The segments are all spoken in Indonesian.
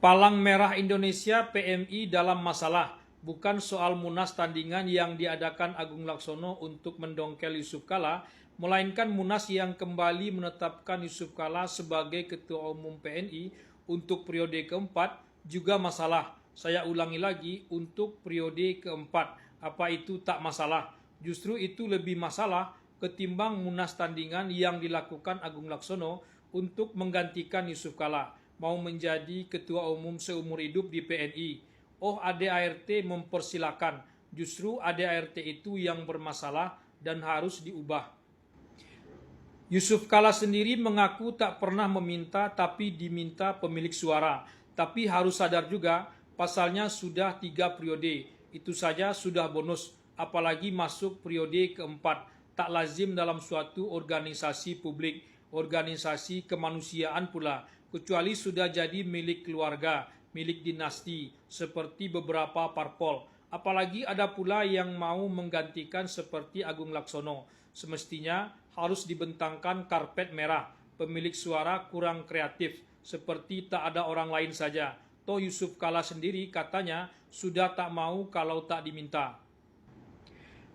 Palang Merah Indonesia (PMI) dalam masalah, bukan soal Munas tandingan yang diadakan Agung Laksono untuk mendongkel Yusuf Kalla, melainkan Munas yang kembali menetapkan Yusuf Kalla sebagai Ketua Umum PNI untuk periode keempat juga masalah. Saya ulangi lagi, untuk periode keempat. Apa itu tak masalah? Justru itu lebih masalah ketimbang Munas tandingan yang dilakukan Agung Laksono untuk menggantikan Yusuf Kalla, mau menjadi ketua umum seumur hidup di PNI. Oh, ADART mempersilakan. Justru ADART itu yang bermasalah dan harus diubah. Yusuf Kalla sendiri mengaku tak pernah meminta tapi diminta pemilik suara. Tapi harus sadar juga, pasalnya sudah 3 periode. Itu saja sudah bonus, apalagi masuk periode keempat. Tak lazim dalam suatu organisasi publik, organisasi kemanusiaan pula, kecuali sudah jadi milik keluarga, milik dinasti, seperti beberapa parpol. Apalagi ada pula yang mau menggantikan seperti Agung Laksono. Semestinya harus dibentangkan karpet merah, pemilik suara kurang kreatif, seperti tak ada orang lain saja. Toh Yusuf Kalla sendiri katanya sudah tak mau kalau tak diminta.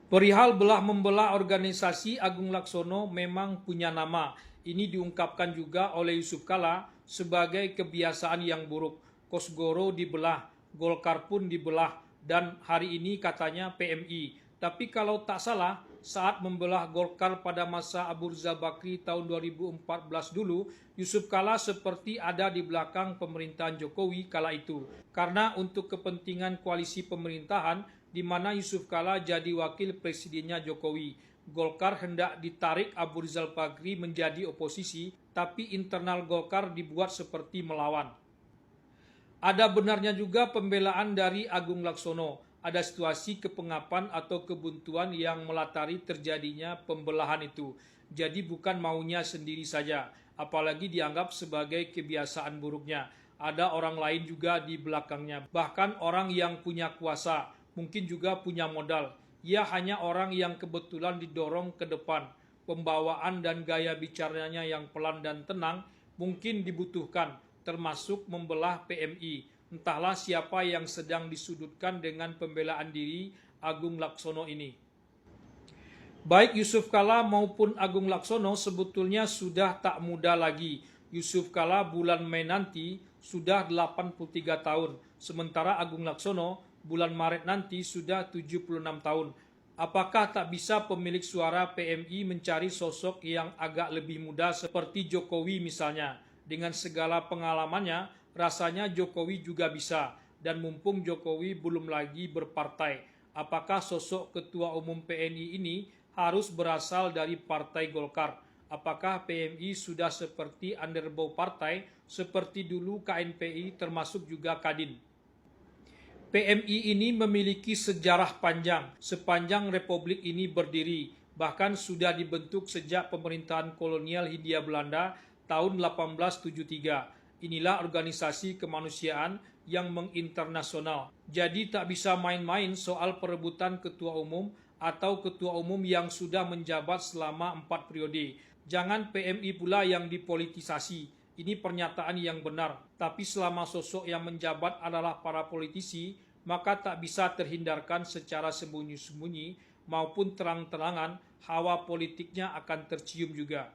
Perihal belah-membelah organisasi, Agung Laksono memang punya nama. Ini diungkapkan juga oleh Yusuf Kalla sebagai kebiasaan yang buruk. Kosgoro dibelah, Golkar pun dibelah, dan hari ini katanya PMI. Tapi kalau tak salah, saat membelah Golkar pada masa Abu Rizal Bakri tahun 2014 dulu, Yusuf Kalla seperti ada di belakang pemerintahan Jokowi kala itu. Karena untuk kepentingan koalisi pemerintahan, di mana Yusuf Kalla jadi wakil presidennya Jokowi. Golkar hendak ditarik Abu Rizal Bakri menjadi oposisi, tapi internal Golkar dibuat seperti melawan. Ada benarnya juga pembelaan dari Agung Laksono. Ada situasi kepengapan atau kebuntuan yang melatari terjadinya pembelahan itu. Jadi bukan maunya sendiri saja, apalagi dianggap sebagai kebiasaan buruknya. Ada orang lain juga di belakangnya, bahkan orang yang punya kuasa, mungkin juga punya modal. Ia hanya orang yang kebetulan didorong ke depan. Pembawaan dan gaya bicaranya yang pelan dan tenang mungkin dibutuhkan, termasuk membelah PMI. Entahlah siapa yang sedang disudutkan dengan pembelaan diri Agung Laksono ini. Baik Yusuf Kalla maupun Agung Laksono sebetulnya sudah tak muda lagi. Yusuf Kalla bulan Mei nanti sudah 83 tahun, sementara Agung Laksono bulan Maret nanti sudah 76 tahun. Apakah tak bisa pemilik suara PMI mencari sosok yang agak lebih muda seperti Jokowi misalnya? Dengan segala pengalamannya, rasanya Jokowi juga bisa. Dan mumpung Jokowi belum lagi berpartai, apakah sosok ketua umum PNI ini harus berasal dari Partai Golkar? Apakah PMI sudah seperti underbow partai, seperti dulu KNPI termasuk juga Kadin? PMI ini memiliki sejarah panjang, sepanjang Republik ini berdiri, bahkan sudah dibentuk sejak pemerintahan kolonial Hindia Belanda tahun 1873. Inilah organisasi kemanusiaan yang menginternasional. Jadi tak bisa main-main soal perebutan ketua umum atau ketua umum yang sudah menjabat selama 4 periode. Jangan PMI pula yang dipolitisasi. Ini pernyataan yang benar. Tapi selama sosok yang menjabat adalah para politisi, maka tak bisa terhindarkan secara sembunyi-sembunyi maupun terang-terangan hawa politiknya akan tercium juga.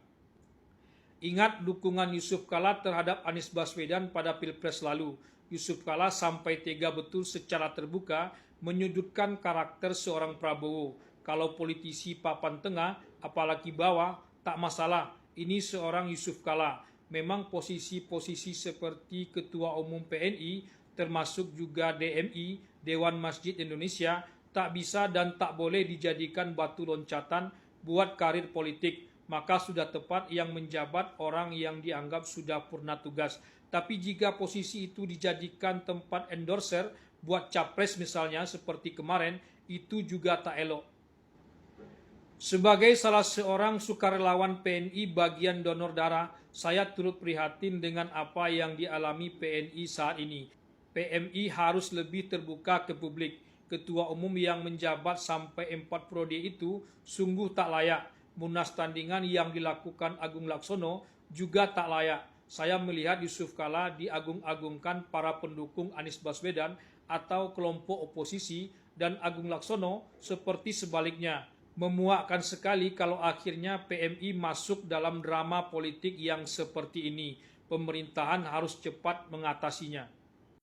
Ingat dukungan Yusuf Kalla terhadap Anies Baswedan pada Pilpres lalu. Yusuf Kalla sampai tega betul secara terbuka menyudutkan karakter seorang Prabowo. Kalau politisi papan tengah, apalagi bawah, tak masalah. Ini seorang Yusuf Kalla. Memang posisi-posisi seperti Ketua Umum PNI, termasuk juga DMI, Dewan Masjid Indonesia, tak bisa dan tak boleh dijadikan batu loncatan buat karir politik. Maka sudah tepat yang menjabat orang yang dianggap sudah purna tugas. Tapi jika posisi itu dijadikan tempat endorser buat capres misalnya seperti kemarin, itu juga tak elok. Sebagai salah seorang sukarelawan PNI bagian donor darah, saya turut prihatin dengan apa yang dialami PNI saat ini. PMI harus lebih terbuka ke publik. Ketua umum yang menjabat sampai 4 periode itu sungguh tak layak. Munas tandingan yang dilakukan Agung Laksono juga tak layak. Saya melihat Yusuf Kala diagung-agungkan para pendukung Anies Baswedan atau kelompok oposisi, dan Agung Laksono seperti sebaliknya. Memuakkan sekali kalau akhirnya PMI masuk dalam drama politik yang seperti ini. Pemerintahan harus cepat mengatasinya.